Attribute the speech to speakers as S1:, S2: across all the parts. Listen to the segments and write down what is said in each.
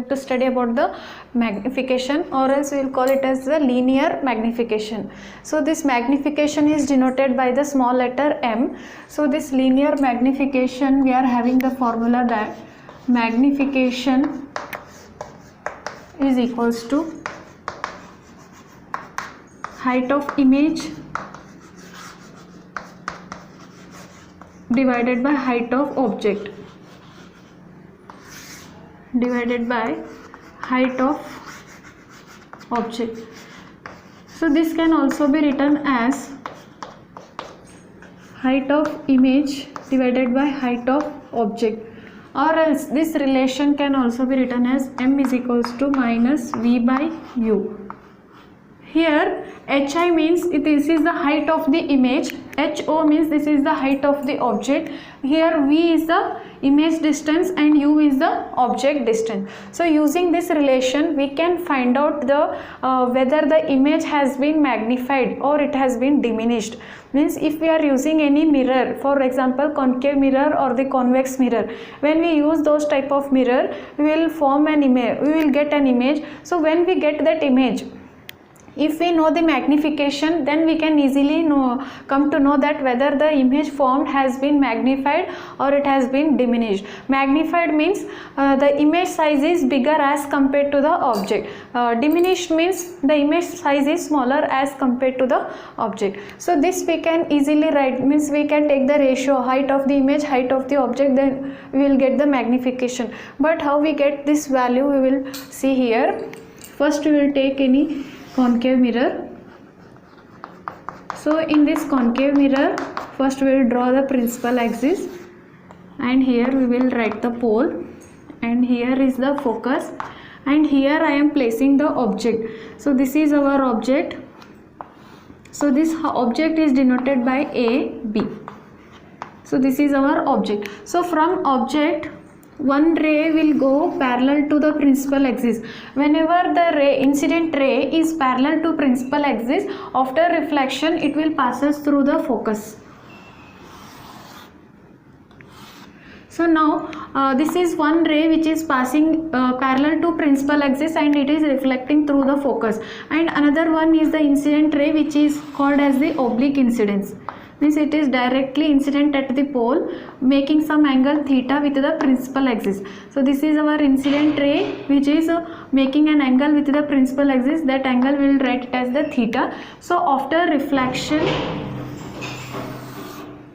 S1: to study about the magnification, or else we will call it as the linear magnification. So this magnification is denoted by the small letter m. So this linear magnification, we are having the formula that magnification is equals to height of image divided by height of object divided by height of object. So this can also be written as height of image divided by height of object, or else this relation can also be written as m is equals to minus v by u. Here hi means this is the height of the image, ho means this is the height of the object. Here v is the image distance and u is the object distance. So using this relation we can find out the whether the image has been magnified or it has been diminished. Means if we are using any mirror, for example concave mirror or the convex mirror, when we use those type of mirror we will form an image, we will get an image. So when we get that image, if we know the magnification, then we can easily come to know that whether the image formed has been magnified or it has been diminished. Magnified means the image size is bigger as compared to the object. Diminished means the image size is smaller as compared to the object. So this we can easily write, means we can take the ratio height of the image, height of the object, then we will get the magnification. But how we get this value we will see here. First we will take any concave mirror. So in this concave mirror, first we will draw the principal axis, and here we will write the pole, and here is the focus, and here I am placing the object. So this is our object. So this object is denoted by a, b. So this is our object. So from object, one ray will go parallel to the principal axis. Whenever the incident ray is parallel to principal axis, after reflection it will passes through the focus. So now this is one ray which is passing parallel to principal axis and it is reflecting through the focus, and another one is the incident ray which is called as the oblique incidence. Means it is directly incident at the pole, making some angle theta with the principal axis. So this is our incident ray which is making an angle with the principal axis. That angle we will write it as the theta. So after reflection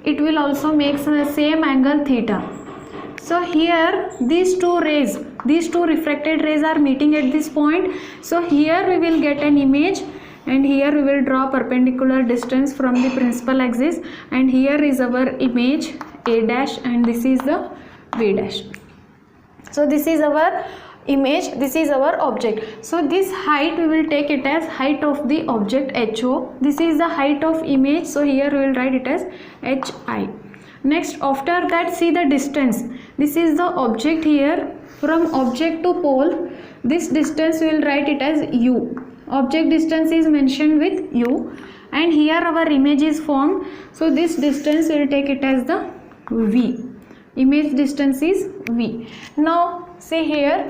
S1: it will also make the same angle theta. So here these two rays, these two refracted rays are meeting at this point. So here we will get an image, and here we will draw perpendicular distance from the principal axis, and here is our image a dash and this is the v dash. So this is our image, this is our object. So this height we will take it as height of the object ho. This is the height of image, so here we will write it as hi. Next after that, see the distance. This is the object here. From object to pole, this distance we will write it as u. Object distance is mentioned with u, and here our image is formed. So this distance we will take it as the v. Image distance is v. Now see here,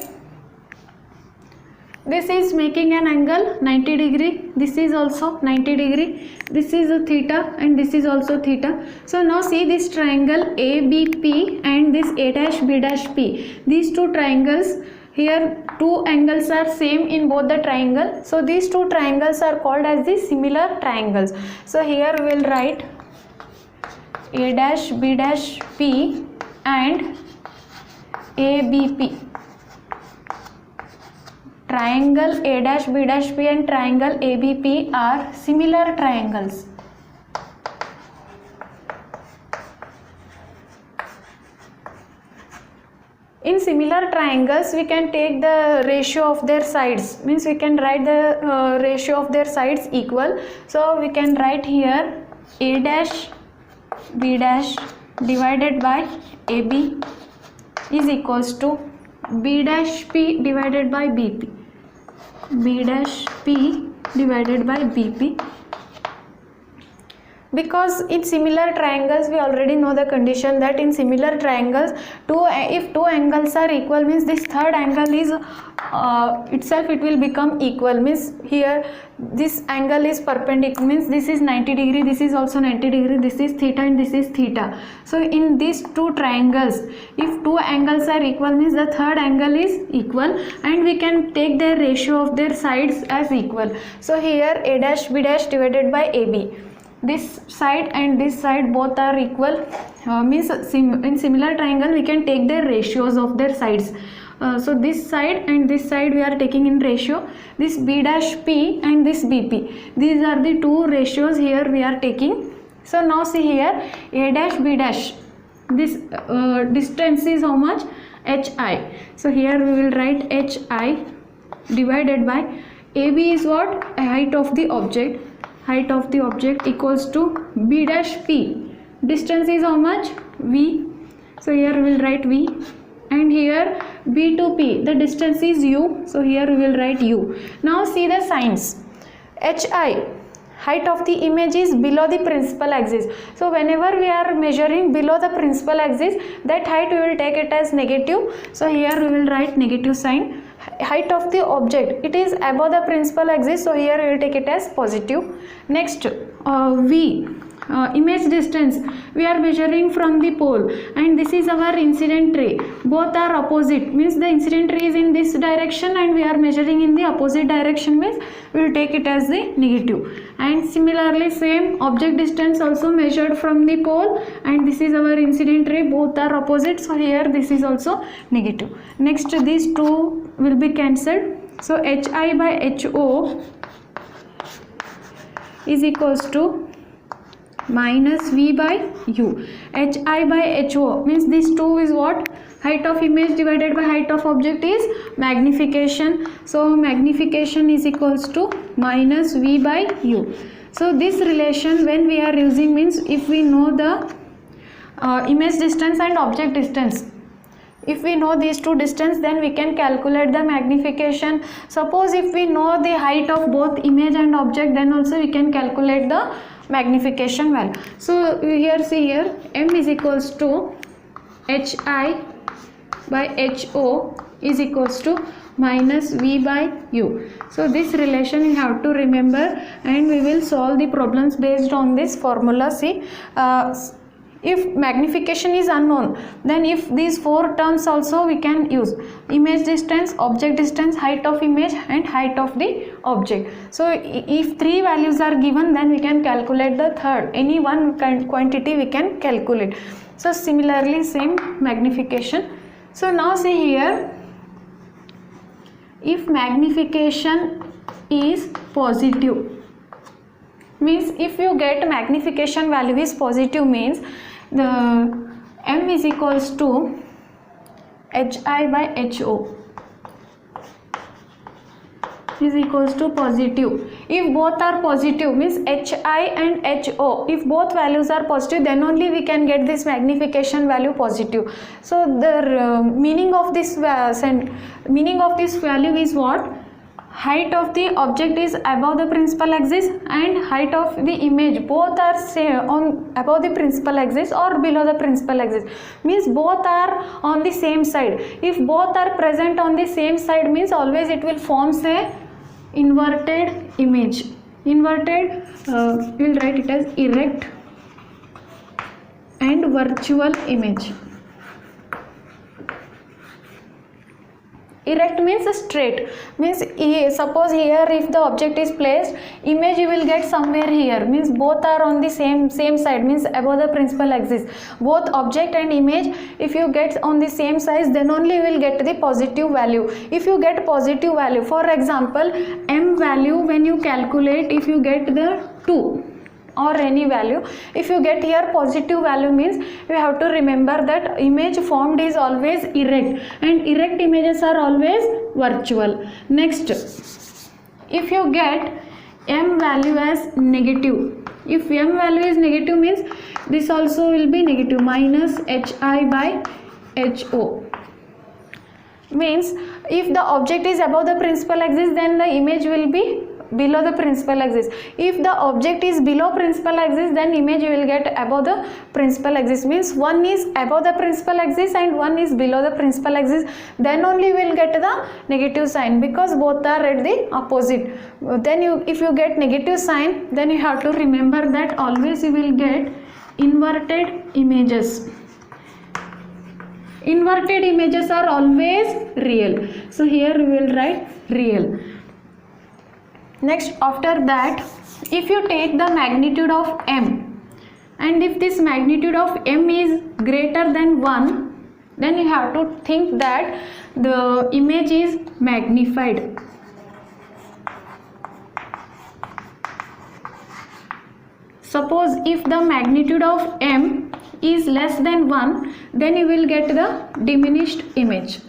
S1: this is making an angle 90 degree, this is also 90 degree, this is a theta and this is also theta. So now see this triangle ABP and this A dash B dash P, these two triangles, here two angles are same in both the triangle. So these two triangles are called as the similar triangles. So here we will write A dash B dash P and ABP. Triangle A dash B dash P and triangle ABP are similar triangles. In similar triangles we can take the ratio of their sides, means we can write the ratio of their sides equal. So we can write here A dash B dash divided by AB is equals to B dash P divided by BP, B dash P divided by BP. because in similar triangles we already know the condition that in similar triangles if two angles are equal means this third angle is itself it will become equal, means here this angle is perpendicular, means this is 90 degree, this is also 90 degree, this is theta and this is theta. So in these two triangles if two angles are equal means the third angle is equal and we can take their ratio of their sides as equal. So here a dash b dash divided by ab, this side and this side both are equal, means in similar triangle we can take their ratios of their sides. So this side and this side we are taking in ratio, this b dash p and this bp, these are the two ratios here we are taking. So now see here a dash b dash, this distance is how much, hi. So here we will write hi divided by ab is what, height of the object, height of the object equals to b dash p, distance is how much, v. So here we will write v, and here b to p, the distance is u, so here we will write u. Now see the signs. hi, height of the image is below the principal axis, so whenever we are measuring below the principal axis, that height we will take it as negative, so here we will write negative sign. Height of the object, it is above the principal axis, so here we will take it as positive. Next v, image distance, we are measuring from the pole and this is our incident ray, both are opposite, means the incident ray is in this direction and we are measuring in the opposite direction, means we will take it as the negative. And similarly same object distance also measured from the pole and this is our incident ray, both are opposite, so here this is also negative. Next these two will be cancelled, so hi by ho is equals to minus v by u. hi by ho means this 2 is what, height of image divided by height of object is magnification, so magnification is equals to minus v by u. So this relation when we are using means if we know the image distance and object distance, if we know these two distance then we can calculate the magnification. Suppose if we know the height of both image and object then also we can calculate the magnification value. So here see here m is equals to hi by ho is equals to minus v by u. So this relation you have to remember and we will solve the problems based on this formula. See if magnification is unknown then if these four terms also we can use, image distance, object distance, height of image and height of the object. So if three values are given then we can calculate the third, any one quantity we can calculate. So similarly same magnification. So now see here, if magnification is positive means if you get magnification value is positive means the m is equals to hi by ho is equals to positive. If both are positive means hi and ho, if both values are positive then only we can get this magnification value positive. So the meaning of this value is what, height of the object is above the principal axis and height of the image both are same on above the principal axis or below the principal axis, means both are on the same side. If both are present on the same side means always it will form a inverted image. Inverted we will write it as erect and virtual image. Erect means straight, means suppose here if the object is placed, image you will get somewhere here, means both are on the same side, means above the principal axis. Both object and image if you get on the same size then only you will get the positive value. If you get positive value, for example m value when you calculate, if you get the 2 or any value, if you get here positive value means you have to remember that image formed is always erect and erect images are always virtual. Next, if you get m value as negative, if m value is negative means this also will be negative, minus hi by ho, means if the object is above the principal axis then the image will be below the principal axis. If the object is below principal axis, then image you will get above the principal axis, means one is above the principal axis and one is below the principal axis, then only you will get the negative sign, because both are at the opposite. Then if you get negative sign, then you have to remember that always you will get inverted images. Inverted images are always real. So here we will write real. Next, after that, if you take the magnitude of m, and if this magnitude of m is greater than 1, then you have to think that the image is magnified. Suppose if the magnitude of m is less than 1, then you will get the diminished image.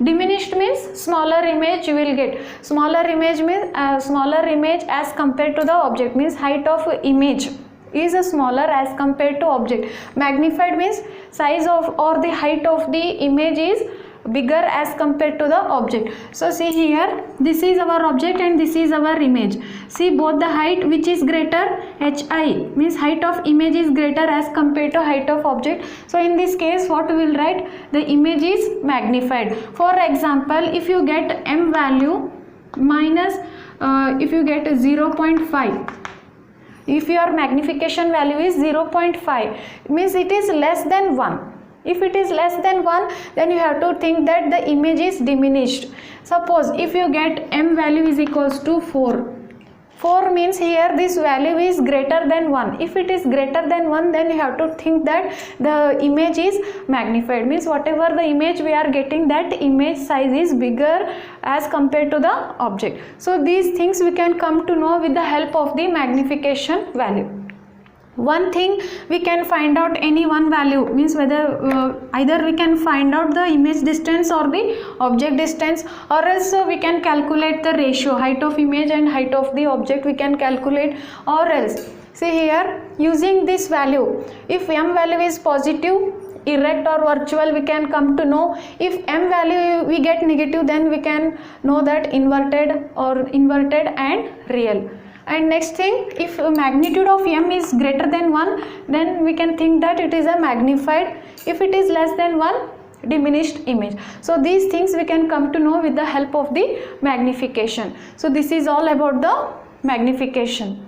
S1: Diminished means smaller image you will get. Smaller image means smaller image as compared to the object, means height of image is smaller as compared to object. Magnified means size of or the height of the image is bigger as compared to the object. So see here, this is our object and this is our image. See both the height which is greater, hi means height of image is greater as compared to height of object. So in this case what we will write, the image is magnified. For example, if you get m value minus if you get 0.5, if your magnification value is 0.5, means it is less than 1. If it is less than 1, then you have to think that the image is diminished. Suppose if you get m value is equals to 4. 4 means here this value is greater than 1. If it is greater than 1, then you have to think that the image is magnified. Means whatever the image we are getting, that image size is bigger as compared to the object. So these things we can come to know with the help of the magnification value. One thing we can find out any one value, means whether either we can find out the image distance or the object distance, or else we can calculate the ratio, height of image and height of the object we can calculate, or else see here using this value, if m value is positive, erect or virtual, we can come to know. If m value we get negative, then we can know that inverted or inverted and real. And next thing, if magnitude of m is greater than 1, then we can think that it is a magnified. If it is less than 1, diminished image. So these things we can come to know with the help of the magnification. So this is all about the magnification.